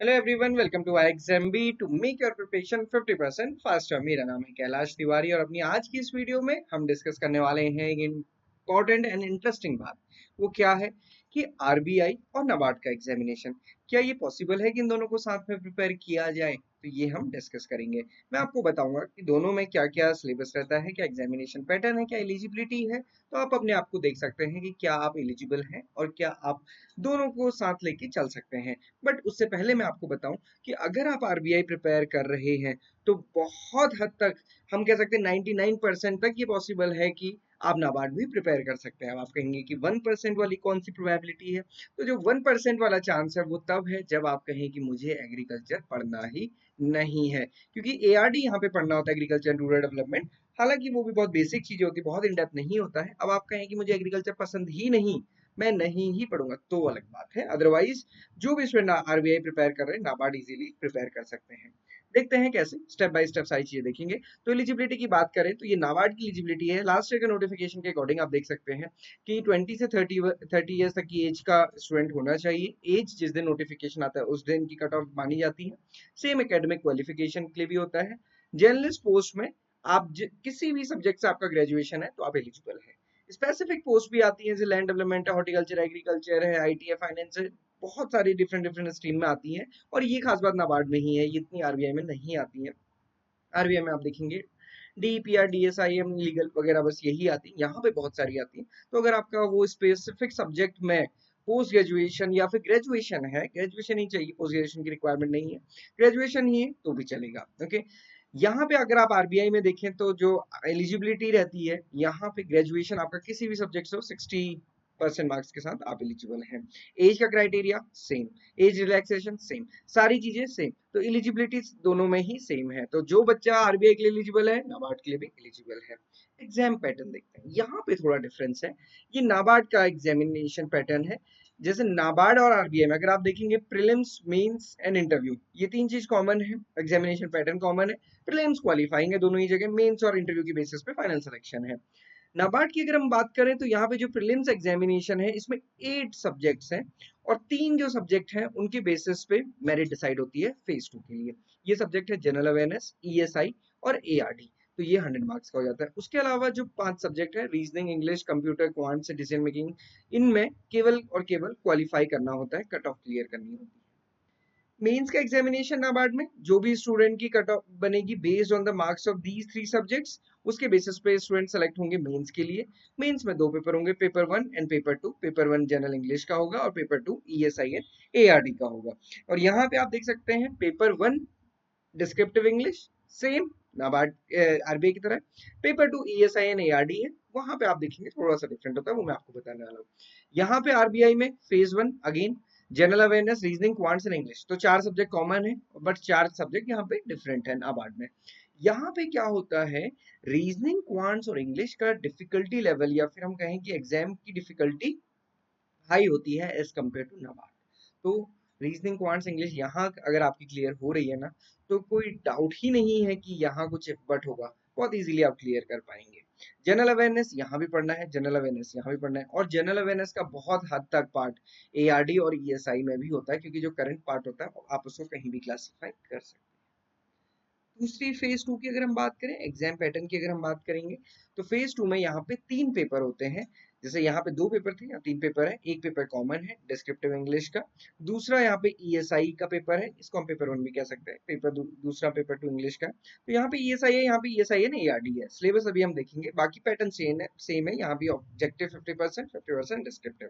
Hello everyone, welcome to IXMB to make your preparation 50% faster. मेरा नाम है कैलाश तिवारी और अपनी आज की इस वीडियो में हम डिस्कस करने वाले हैं एक इम्पॉर्टेंट एंड इंटरेस्टिंग बात। वो क्या है कि आरबीआई और नाबार्ड का एग्जामिनेशन, क्या ये पॉसिबल है कि इन दोनों को साथ में प्रिपेयर किया जाए? तो ये हम डिस्कस करेंगे। मैं आपको बताऊंगा कि दोनों में क्या क्या सिलेबस रहता है, क्या एग्जामिनेशन पैटर्न है, क्या एलिजिबिलिटी है। तो आप अपने आप को देख सकते हैं कि क्या आप एलिजिबल हैं और क्या आप दोनों को साथ लेके चल सकते हैं। बट उससे पहले मैं आपको बताऊं कि अगर आप आरबीआई प्रिपेयर कर रहे हैं तो बहुत हद तक हम कह सकते हैं 99% तक ये पॉसिबल है कि आप नाबार्ड भी प्रिपेयर कर सकते हैं। अब आप कहेंगे कि 1% वाली कौन सी प्रोबेबिलिटी है? तो जो 1% वाला चांस है वो तब है जब आप कहें कि मुझे एग्रीकल्चर पढ़ना ही नहीं है, क्योंकि एआरडी यहाँ पे पढ़ना होता है, एग्रीकल्चर रूरल डेवलपमेंट। हालांकि वो भी बहुत बेसिक चीजें होती है, बहुत इन डेप्थ नहीं होता है। अब आप कहें कि मुझे एग्रीकल्चर पसंद ही नहीं, मैं नहीं ही पढ़ूंगा, तो अलग बात है। अदरवाइज जो भी स्टूडेंट आरबीआई प्रिपेयर कर रहे हैं नाबार्ड इजीली प्रिपेयर कर सकते हैं। देखते हैं कैसे, स्टेप बाय स्टेप सारी चीजें देखेंगे। तो एलिजिबिलिटी की बात करें तो ये नाबार्ड की एलिजिबिलिटी है, लास्ट ईयर के नोटिफिकेशन के अकॉर्डिंग आप देख सकते हैं कि 20 से 30 ईयर्स तक की एज का स्टूडेंट होना चाहिए। एज जिस दिन नोटिफिकेशन आता है उस दिन की कट ऑफ मानी जाती है। सेम एकेडमिक क्वालिफिकेशन के लिए भी होता है। जर्नलिस्ट पोस्ट में आप किसी भी सब्जेक्ट से आपका ग्रेजुएशन है तो आप एलिजिबल है। स्पेसिफिक पोस्ट भी आती है, जैसे लैंड डेवलपमेंट है, हॉर्टिकल्चर, एग्रीकल्चर है, आईटी है, फाइनेंस है, बहुत सारी डिफरेंट डिफरेंट स्ट्रीम में आती हैं। और ये खास बात नाबार्ड में ही है, ये इतनी आरबीआई में नहीं आती है। आरबीआई में आप देखेंगे डीपीआर, डीएसआईएम, लीगल वगैरह बस यही आती है, यहाँ पे बहुत सारी आती है। तो अगर आपका वो स्पेसिफिक सब्जेक्ट में पोस्ट ग्रेजुएशन या फिर ग्रेजुएशन है, ग्रेजुएशन ही चाहिए, पोस्ट ग्रेजुएशन की रिक्वायरमेंट नहीं है, ग्रेजुएशन ही है तो भी चलेगा। ओके, यहाँ पे अगर आप आरबीआई में देखें तो जो एलिजिबिलिटी रहती है, यहाँ पे ग्रेजुएशन आपका किसी भी सब्जेक्ट से हो 60% मार्क्स के साथ आप एलिजिबल हैं। एज का criteria same, age relaxation same, सारी चीजें सेम, तो एलिजिबिलिटी दोनों में ही सेम है। तो जो बच्चा आरबीआई के लिए एलिजिबल है नाबार्ड के लिए भी एलिजिबल है। एग्जाम पैटर्न देखते हैं, यहाँ पे थोड़ा डिफरेंस है। ये नाबार्ड का एग्जामिनेशन पैटर्न है। जैसे नाबार्ड और आरबीआई में अगर आप देखेंगे प्रीलिम्स, मेंस एंड इंटरव्यू, ये तीन चीज कॉमन है, एग्जामिनेशन पैटर्न कॉमन है। प्रीलिम्स क्वालिफाइंग है दोनों ही जगह, मेंस और इंटरव्यू की बेसिस पे फाइनल सिलेक्शन है। नाबार्ड की अगर हम बात करें तो यहाँ पे जो प्रीलिम्स एग्जामिनेशन है इसमें 8 सब्जेक्ट्स हैं और तीन जो सब्जेक्ट हैं उनके बेसिस पे मेरिट डिसाइड होती है फेज 2 के लिए। ये सब्जेक्ट है जनरल अवेयरनेस, ईएसआई और एआरडी। तो ये 100 मार्क्स का हो जाता है। उसके अलावा जो 5 सब्जेक्ट है, रीजनिंग, इंग्लिश, कंप्यूटर, क्वांट से डिसीजन मेकिंग, इनमें केवल और केवल क्वालिफाई करना होता है, कट ऑफ क्लियर करनी होती है। मेंस का एग्जामिनेशन नाबार्ड में जो भी स्टूडेंट की कट ऑफ बनेगी based on the marks of these 3 subjects, उसके बेसिस पे स्टूडेंट सेलेक्ट होंगे मेंस के लिए। मेंस में दो पेपर होंगे, paper 1 and paper 2। Paper 1 general English का होगा और पेपर 2 ईएसआई एंड एआरडी का होगा। और यहाँ पे आप देख सकते हैं paper 1 descriptive English same NABARD RBI की तरह, पेपर 2 ईएसआई एंड एआरडी है, वहां पे आप देखेंगे थोड़ा सा डिफरेंट होता है, वो मैं आपको बताने वाला हूँ। यहाँ पे आरबीआई में phase 1 again general awareness, reasoning, quants and English, तो 4 सब्जेक्ट कॉमन है, बट 4 सब्जेक्ट यहाँ पे डिफरेंट है नाबार्ड में। यहाँ पे क्या होता है, रीजनिंग, क्वांट्स और इंग्लिश का डिफिकल्टी लेवल या फिर हम कहें कि एग्जाम की डिफिकल्टी हाई होती है एज कम्पेयर टू नाबार्ड। तो रीजनिंग, क्वांट्स, इंग्लिश यहाँ अगर आपकी क्लियर हो रही है ना, तो कोई डाउट ही नहीं है कि यहाँ कुछ बट होगा, बहुत इजीली आप क्लियर कर पाएंगे। जनरल अवेयरनेस यहाँ भी पढ़ना है, जनरल अवेयरनेस यहाँ भी पढ़ना है, और जनरल अवेयरनेस का बहुत हद तक पार्ट एआरडी और ईएसआई में भी होता है, क्योंकि जो करंट पार्ट होता है आप उसको कहीं भी क्लासिफाई कर सकते हैं। दूसरी फेज 2 की अगर हम बात करें, एग्जाम पैटर्न की अगर हम बात करेंगे, तो फेज 2 में यहाँ पे 3 पेपर होते हैं। जैसे यहाँ पे 2 पेपर थे, यहाँ 3 पेपर है। एक पेपर कॉमन है डिस्क्रिप्टिव इंग्लिश का, दूसरा यहाँ पे ईएसआई का पेपर है, इसको हम पेपर 1 भी कह सकते हैं, पेपर दूसरा पेपर 2 इंग्लिश का। तो यहाँ पे ईएसआई है, यहाँ पे ईएसआई है ना एआरडी है। सिलेबस अभी हम देखेंगे, बाकी पैटर्न सेम है, यहाँ भी ऑब्जेक्टिव 50%, 50% डिस्क्रिप्टिव।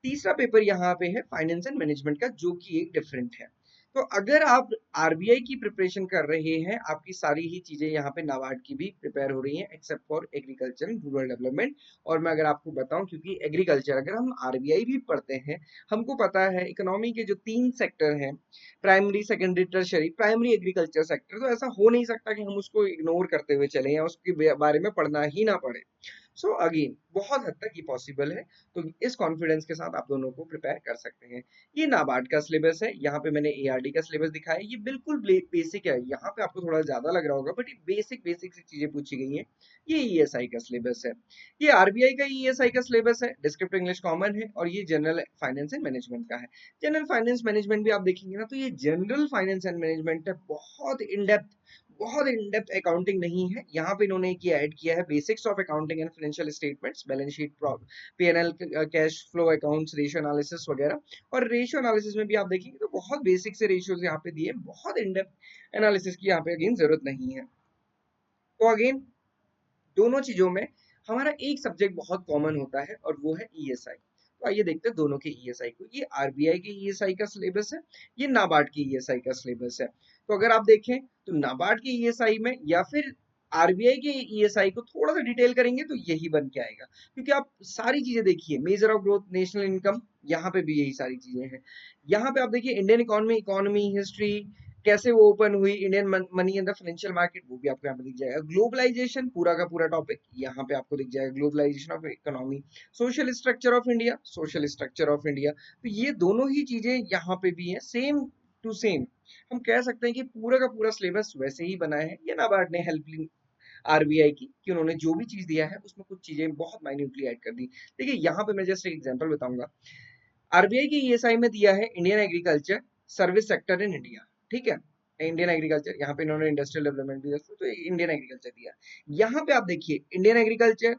तीसरा पेपर यहाँ पे है फाइनेंस एंड मैनेजमेंट का, जो कि एक डिफरेंट है। तो अगर आप आरबीआई की प्रिपरेशन कर रहे हैं, आपकी सारी ही चीजें यहाँ पे नाबार्ड की भी प्रिपेयर हो रही हैं except for agriculture and rural development. और मैं अगर आपको बताऊं, क्योंकि एग्रीकल्चर अगर हम आरबीआई भी पढ़ते हैं, हमको पता है इकोनॉमी के जो 3 सेक्टर हैं, primary, secondary, tertiary, primary agriculture sector, तो ऐसा हो नहीं सकता कि हम उसको इग्नोर करते हुए चले या उसके बारे में पढ़ना ही ना पड़े। सो अगेन बहुत हद तक ये पॉसिबल है, तो इस कॉन्फिडेंस के साथ आप दोनों को प्रिपेयर कर सकते हैं। ये नाबार्ड का सिलेबस है, यहाँ पे मैंने एआरडी का सिलेबस दिखाया है, ये बिल्कुल बेसिक है, यहाँ पे आपको थोड़ा ज्यादा लग रहा होगा बट ये बेसिक बेसिक सी चीजें पूछी गई हैं। ये ईएसआई का सिलेबस है, ये आरबीआई का ईएसआई का सिलेबस है, डिस्क्रिप्टिव इंग्लिश कॉमन है, और ये जनरल फाइनेंस एंड मैनेजमेंट का है। जनरल फाइनेंस मैनेजमेंट भी आप देखेंगे ना, तो ये जनरल फाइनेंस एंड मैनेजमेंट है, बहुत इन डेप्थ अकाउंटिंग नहीं है। यहाँ पे इन्होंने ऐड किया है basics of accounting and financial statements, balance sheet, PNL, cash flow accounts, ratio analysis वगैरह। और रेशियो एनालिसिस में भी आप देखेंगे तो बहुत बेसिक से रेशियोज यहाँ पे दिए, बहुत इन डेप्थ एनालिसिस की यहाँ पे अगेन जरूरत नहीं है। तो अगेन दोनों चीजों में हमारा एक सब्जेक्ट बहुत कॉमन होता है और वो है ईएसआई। तो आइए देखते हैं दोनों के ईएसआई को। ये आरबीआई के ईएसआई का सिलेबस है, ये नाबार्ड की ईएसआई का सिलेबस है। तो अगर आप देखें तो नाबार्ड के ईएसआई में या फिर आरबीआई के ईएसआई को थोड़ा सा डिटेल करेंगे तो यही बन के आएगा, क्योंकि आप सारी चीजें देखिए, measure of growth, national income, यहाँ पे भी यही सारी चीजें हैं। यहाँ पे आप देखिए इंडियन इकोनॉमी, हिस्ट्री, कैसे वो ओपन हुई, Indian money in the financial market, वो भी आपको यहाँ पे दिख जाएगा। ग्लोबलाइजेशन पूरा का पूरा टॉपिक यहाँ पे आपको दिख जाएगा, globalisation of economy, social structure of India, तो ये दोनों ही चीजें यहाँ पे भी हैं, सेम टू सेम। हम कह सकते हैं कि पूरा का पूरा सिलेबस वैसे ही बना है। ये नाबार्ड ने हेल्प ली आरबीआई की कि उन्होंने जो भी चीज दिया है उसमें कुछ चीजें बहुत माइन्यूटली ऐड कर दी। देखिए यहाँ पे मैं जस्ट एक एग्जांपल बताऊंगा। आरबीआई की ईएसआई में दिया है Indian agriculture service sector in India, ठीक है, इंडियन एग्रीकल्चर, यहाँ पे इन्होंने इंडस्ट्रियल डेवलपमेंट भी दिया, तो इंडियन एग्रीकल्चर दिया। यहाँ पे आप देखिए इंडियन एग्रीकल्चर,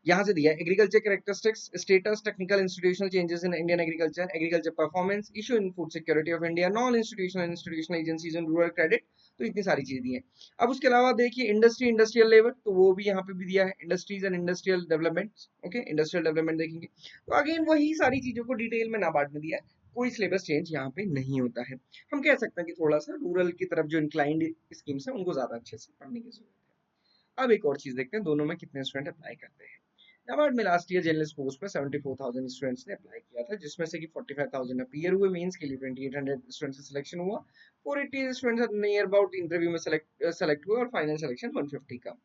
यहाँ से दिया agriculture characteristics, status, technical institutional changes in Indian agriculture, agriculture performance, issue in food security of India, non institutional agencies in rural credit. तो इतनी सारी चीजें दी हैं। अब उसके अलावा देखिए इंडस्ट्री, इंडस्ट्रियल लेबर, तो वो भी यहाँ पे भी दिया है, industries and industrial development, okay, industrial development देखेंगे तो अगेन वही सारी चीजों को डिटेल में नाबार्ड में दिया है, कोई सिलेबस चेंज यहाँ पे नहीं होता है। हम कह सकते हैं कि थोड़ा सा रूरल की तरफ जो इंक्लाइंड स्कीम्स है उनको ज्यादा अच्छे से पढ़ने की जरूरत है। अब एक और चीज देखते हैं दोनों में कितने स्टूडेंट अप्लाई करते हैं। नाबार्ड में लास्ट ईयर जर्नलिस्ट पोस्ट में 74,000 स्टूडेंट्स ने अप्लाई किया था, जिसमें से कि 45,000 अपीयर हुए, मेंस के लिए 2800 स्टूडेंट्स का सिलेक्शन हुआ, 480 स्टूडेंट्स नियर अबाउट इंटरव्यू में सेलेक्ट हुए और फाइनल सिलेक्शन 150 का।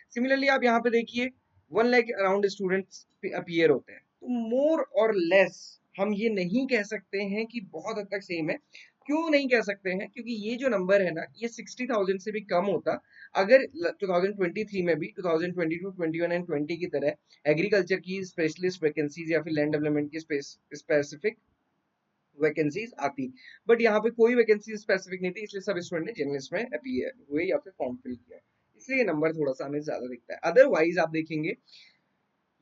सिमिलरली आप यहाँ पे देखिए 1 लाख अराउंड स्टूडेंट्स अपीयर होते हैं, तो मोर और लेस हम ये नहीं कह सकते हैं कि बहुत हद तक सेम है। क्यों नहीं कह सकते हैं? क्योंकि ये जो नंबर है ना, ये 60,000 से भी कम होता अगर 2023 में भी 2022, 21 एंड 20 की तरह एग्रीकल्चर की स्पेशलिस्ट वैकेंसीज या फिर लैंड डेवलपमेंट की स्पेसिफिक वैकेंसीज आती। बट यहाँ पे कोई वैकेंसी स्पेसिफिक नहीं थी, इसलिए सब स्टूडेंट ने जर्नलिस्ट में अपीयर हुए या फिर फॉर्म फिल किया, इसलिए नंबर थोड़ा सा हमें ज्यादा दिखता है। अदरवाइज आप देखेंगे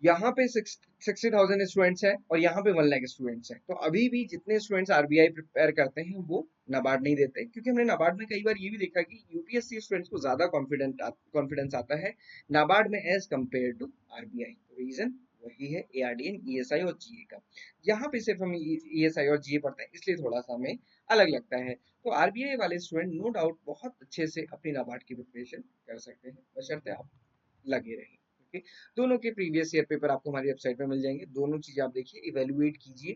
यहाँ पे 60,000 स्टूडेंट्स हैं और यहाँ पे 1 लाख स्टूडेंट्स हैं, तो अभी भी जितने स्टूडेंट्स आरबीआई प्रिपेयर करते हैं वो नाबार्ड नहीं देते, क्योंकि हमने नाबार्ड में कई बार ये भी देखा कि यूपीएससी स्टूडेंट्स को ज्यादा कॉन्फिडेंस आता है नाबार्ड में as compare to RBI. Reason वही है, एआरडी एंड ईएसआई और जीए का। यहाँ पे सिर्फ हम ईएसआई और जीए पढ़ते हैं, इसलिए थोड़ा सा हमें अलग लगता है। तो आरबीआई वाले स्टूडेंट नो डाउट बहुत अच्छे से अपनी नाबार्ड की प्रिपरेशन कर सकते हैं, बशर्ते आप लगे रहें। ओके, दोनों के प्रीवियस ईयर पेपर आपको हमारी वेबसाइट पे मिल जाएंगे, दोनों चीजें आप देखिए, इवेल्युएट कीजिए।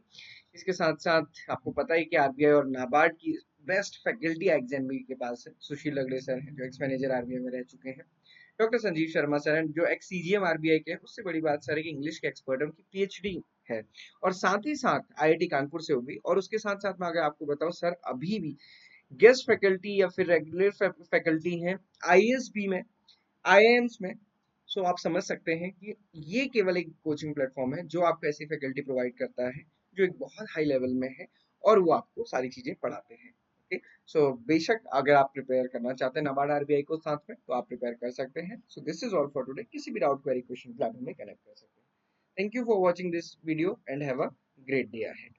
इसके साथ साथ आपको पता है कि आरबीआई और नाबार्ड की बेस्ट फैकल्टी एग्जाम के पास है, सुशील लगड़े सर हैं जो एक्स मैनेजर आरबीआई में रह चुके हैं, डॉक्टर संजीव शर्मा सर हैं जो एक्स सीजीएम आरबीआई के हैं, उससे बड़ी बात सर है कि इंग्लिश के एक्सपर्ट हैं, उनकी पीएचडी है, और साथ ही साथ आईआईटी कानपुर से होगी। और उसके साथ साथ मैं अगर आपको बताऊं, सर अभी भी गेस्ट फैकल्टी या फिर रेगुलर फैकल्टी हैं आईएएसबी में, आईआईएम्स में। सो आप समझ सकते हैं कि ये केवल एक कोचिंग प्लेटफॉर्म है जो आपको ऐसी फैकल्टी प्रोवाइड करता है जो एक बहुत हाई लेवल में है, और वो आपको सारी चीजें पढ़ाते हैं। ओके, सो बेशक अगर आप प्रिपेयर करना चाहते हैं नाबार्ड आरबीआई को साथ में, तो आप प्रिपेयर कर सकते हैं। So this is all for today. किसी भी डाउट क्वेरी क्वेश्चन आप हमें कनेक्ट कर सकते हैं। Thank you for watching this video and have a great day ahead.